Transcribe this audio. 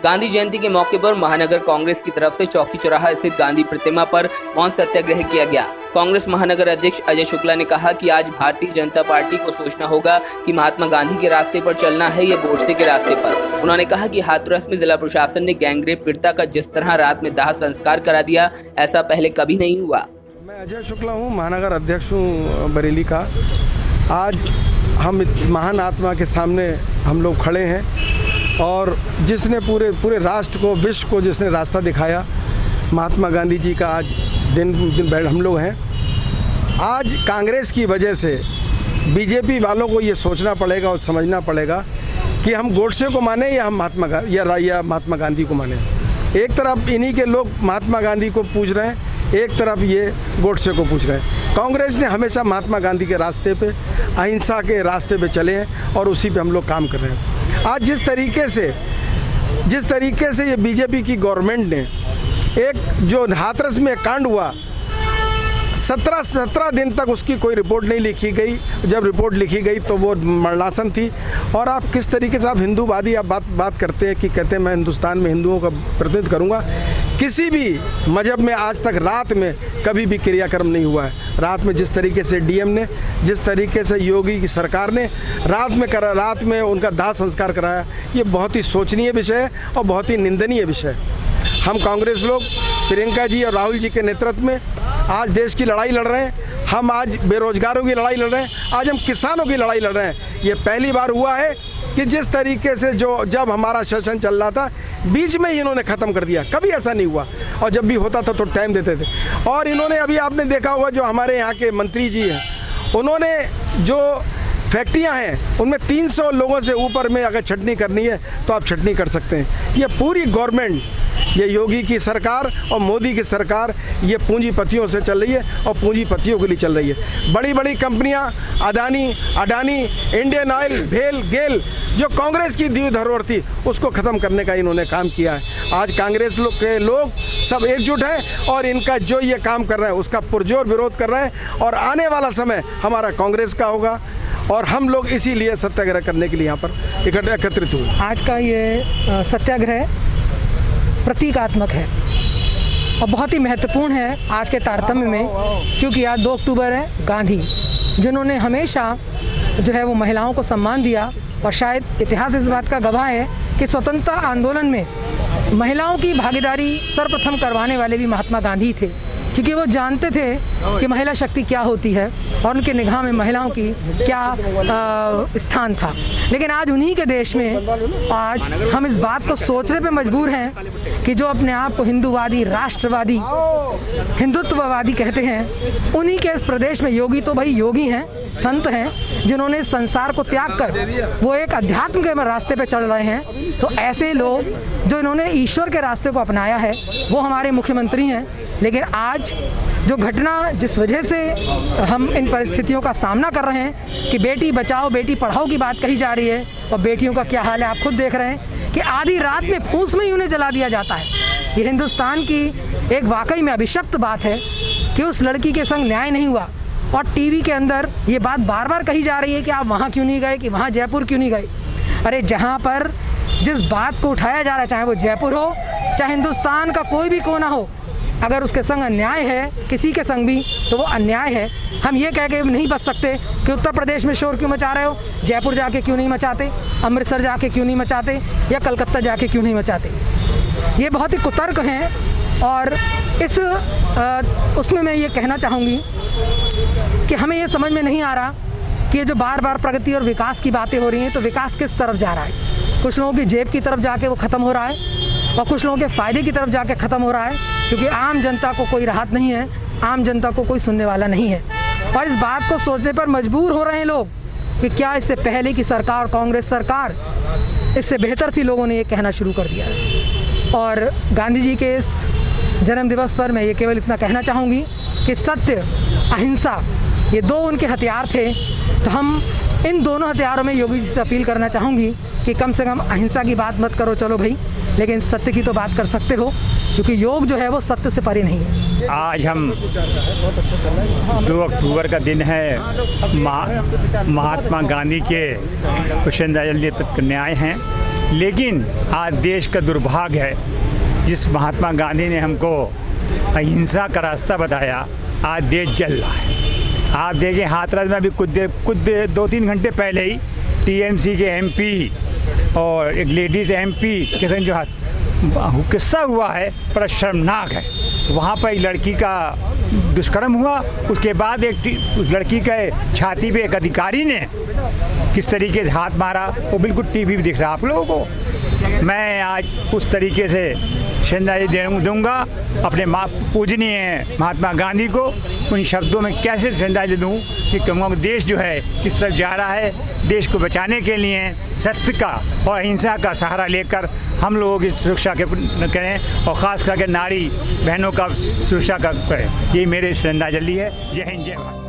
गांधी जयंती के मौके पर महानगर कांग्रेस की तरफ से चौकी चौराहा स्थित गांधी प्रतिमा पर मौन सत्याग्रह किया गया। कांग्रेस महानगर अध्यक्ष अजय शुक्ला ने कहा कि आज भारतीय जनता पार्टी को सोचना होगा कि महात्मा गांधी के रास्ते पर चलना है या गोडसे के रास्ते पर। उन्होंने कहा कि हाथरस में जिला प्रशासन ने गैंगरेप पीड़िता का जिस तरह रात में दाह संस्कार करा दिया, ऐसा पहले कभी नहीं हुआ। मैं अजय शुक्ला हूँ, महानगर अध्यक्ष हूँ बरेली का। आज हम महान आत्मा के सामने हम लोग खड़े हैं और जिसने पूरे राष्ट्र को, विश्व को जिसने रास्ता दिखाया, महात्मा गांधी जी का आज दिन हम लोग हैं। आज कांग्रेस की वजह से बीजेपी वालों को ये सोचना पड़ेगा और समझना पड़ेगा कि हम गोडसे को माने या हम महात्मा गांधी को माने। एक तरफ इन्हीं के लोग महात्मा गांधी को पूज रहे हैं, एक तरफ ये गोडसे को पूछ रहे हैं। कांग्रेस ने हमेशा महात्मा गांधी के रास्ते पे, अहिंसा के रास्ते पे चले हैं और उसी पे हम लोग काम कर रहे हैं। आज जिस तरीके से ये बीजेपी की गवर्नमेंट ने एक जो हाथरस में कांड हुआ, 17 दिन तक उसकी कोई रिपोर्ट नहीं लिखी गई। जब रिपोर्ट लिखी गई तो वो मरणासन थी। और आप किस तरीके से आप हिंदूवादी आप बात करते हैं कि कहते हैं मैं हिंदुस्तान में हिंदुओं का प्रतिनिधित्व करूंगा। किसी भी मजहब में आज तक रात में कभी भी क्रियाक्रम नहीं हुआ है। रात में जिस तरीके से डीएम ने, जिस तरीके से योगी की सरकार ने रात में उनका दाह संस्कार कराया, ये बहुत ही शोचनीय विषय है और बहुत ही निंदनीय विषय है। हम कांग्रेस लोग प्रियंका जी और राहुल जी के नेतृत्व में आज देश की लड़ाई लड़ रहे हैं। हम आज बेरोजगारों की लड़ाई लड़ रहे हैं, आज हम किसानों की लड़ाई लड़ रहे हैं। ये पहली बार हुआ है कि जिस तरीके से जब हमारा सेशन चल रहा था, बीच में ही इन्होंने ख़त्म कर दिया। कभी ऐसा नहीं हुआ और जब भी होता था तो टाइम देते थे। और इन्होंने अभी आपने देखा होगा जो हमारे यहाँ के मंत्री जी हैं, उन्होंने जो फैक्ट्रियाँ हैं उनमें 300 लोगों से ऊपर में अगर छटनी करनी है तो आप छटनी कर सकते हैं। ये पूरी गवर्नमेंट, ये योगी की सरकार और मोदी की सरकार, ये पूंजीपतियों से चल रही है और पूंजीपतियों के लिए चल रही है। बड़ी बड़ी कंपनियां, अडानी, इंडियन ऑयल, भेल, गेल, जो कांग्रेस की दीव धरोहर थी उसको ख़त्म करने का इन्होंने काम किया है। आज कांग्रेस के लोग सब एकजुट हैं और इनका जो ये काम कर रहे हैं उसका पुरजोर विरोध कर रहे हैं। और आने वाला समय हमारा कांग्रेस का होगा और हम लोग इसीलिए सत्याग्रह करने के लिए यहाँ पर एकत्रित हुए। आज का ये सत्याग्रह प्रतीकात्मक है और बहुत ही महत्वपूर्ण है आज के तारतम्य में, क्योंकि आज 2 अक्टूबर है। गांधी जिन्होंने हमेशा जो है वो महिलाओं को सम्मान दिया और शायद इतिहास इस बात का गवाह है कि स्वतंत्रता आंदोलन में महिलाओं की भागीदारी सर्वप्रथम करवाने वाले भी महात्मा गांधी थे, क्योंकि वो जानते थे कि महिला शक्ति क्या होती है और उनके निगाह में महिलाओं की क्या स्थान था। लेकिन आज उन्हीं के देश में आज हम इस बात को सोचने पे मजबूर हैं कि जो अपने आप को हिंदूवादी, राष्ट्रवादी, हिंदुत्ववादी कहते हैं, उन्हीं के इस प्रदेश में योगी तो भाई योगी हैं, संत हैं, जिन्होंने संसार को त्याग कर वो एक अध्यात्म के रास्ते पे चल रहे हैं। तो ऐसे लोग जो इन्होंने ईश्वर के रास्ते को अपनाया है वो हमारे मुख्यमंत्री हैं। लेकिन आज जो घटना, जिस वजह से हम इन परिस्थितियों का सामना कर रहे हैं कि बेटी बचाओ बेटी पढ़ाओ की बात कही जा रही है और बेटियों का क्या हाल है आप खुद देख रहे हैं कि आधी रात में फूस में ही उन्हें जला दिया जाता है। ये हिंदुस्तान की एक वाकई में अभिशप्त बात है कि उस लड़की के संग न्याय नहीं हुआ। और टीवी के अंदर ये बात बार बार कही जा रही है कि आप वहाँ क्यों नहीं गए, कि वहाँ जयपुर क्यों नहीं गए। अरे जहाँ पर जिस बात को उठाया जा रहा है, चाहे वो जयपुर हो, चाहे हिंदुस्तान का कोई भी कोना हो, अगर उसके संग अन्याय है, किसी के संग भी, तो वो अन्याय है। हम ये कह के नहीं बच सकते कि उत्तर प्रदेश में शोर क्यों मचा रहे हो, जयपुर जाके क्यों नहीं मचाते, अमृतसर जाके क्यों नहीं मचाते या कलकत्ता जाके क्यों नहीं मचाते। ये बहुत ही कुतर्क हैं। और इस उसमें मैं ये कहना चाहूँगी कि हमें ये समझ में नहीं आ रहा कि ये जो बार बार प्रगति और विकास की बातें हो रही हैं, तो विकास किस तरफ जा रहा है। कुछ लोगों की जेब की तरफ जाके वो ख़त्म हो रहा है और कुछ लोगों के फ़ायदे की तरफ जाके ख़त्म हो रहा है, क्योंकि आम जनता को कोई राहत नहीं है, आम जनता को कोई सुनने वाला नहीं है। और इस बात को सोचने पर मजबूर हो रहे हैं लोग कि क्या इससे पहले की सरकार, कांग्रेस सरकार, इससे बेहतर थी। लोगों ने ये कहना शुरू कर दिया है। और गांधी जी के इस जन्म दिवस पर मैं ये केवल इतना कहना चाहूँगी कि सत्य, अहिंसा, ये 2 उनके हथियार थे। तो हम इन दोनों हथियारों में योगी जी से अपील करना चाहूँगी कि कम से कम अहिंसा की बात मत करो, चलो भाई, लेकिन सत्य की तो बात कर सकते हो, क्योंकि योग जो है वो सत्य से परे नहीं है। आज हम 2 अक्टूबर का दिन है, महात्मा गांधी के कुछ न्याय हैं। लेकिन आज देश का दुर्भाग्य है, जिस महात्मा गांधी ने हमको अहिंसा का रास्ता बताया, आज देश जल रहा है। आप देखिए हाथरस में अभी कुछ देर 2-3 घंटे पहले ही टीएमसी के एमपी और एक लेडीज़ एमपी के संग जो किस्सा हुआ है बड़ा शर्मनाक है। वहाँ पर एक लड़की का दुष्कर्म हुआ, उसके बाद उस लड़की के छाती पे एक अधिकारी ने किस तरीके से हाथ मारा, वो बिल्कुल टीवी पे दिख रहा है आप लोगों को। मैं आज उस तरीके से श्रद्धांजलि दूंगा अपने पूजनीय महात्मा गांधी को। उन शब्दों में कैसे श्रद्धांजलि दूँ कि कहूँगा देश जो है किस तरफ जा रहा है। देश को बचाने के लिए सत्य का और अहिंसा का सहारा लेकर हम लोगों की सुरक्षा करें और ख़ास करके नारी बहनों का सुरक्षा करें। ये मेरी श्रद्धांजलि है। जय हिंद, जय भारत।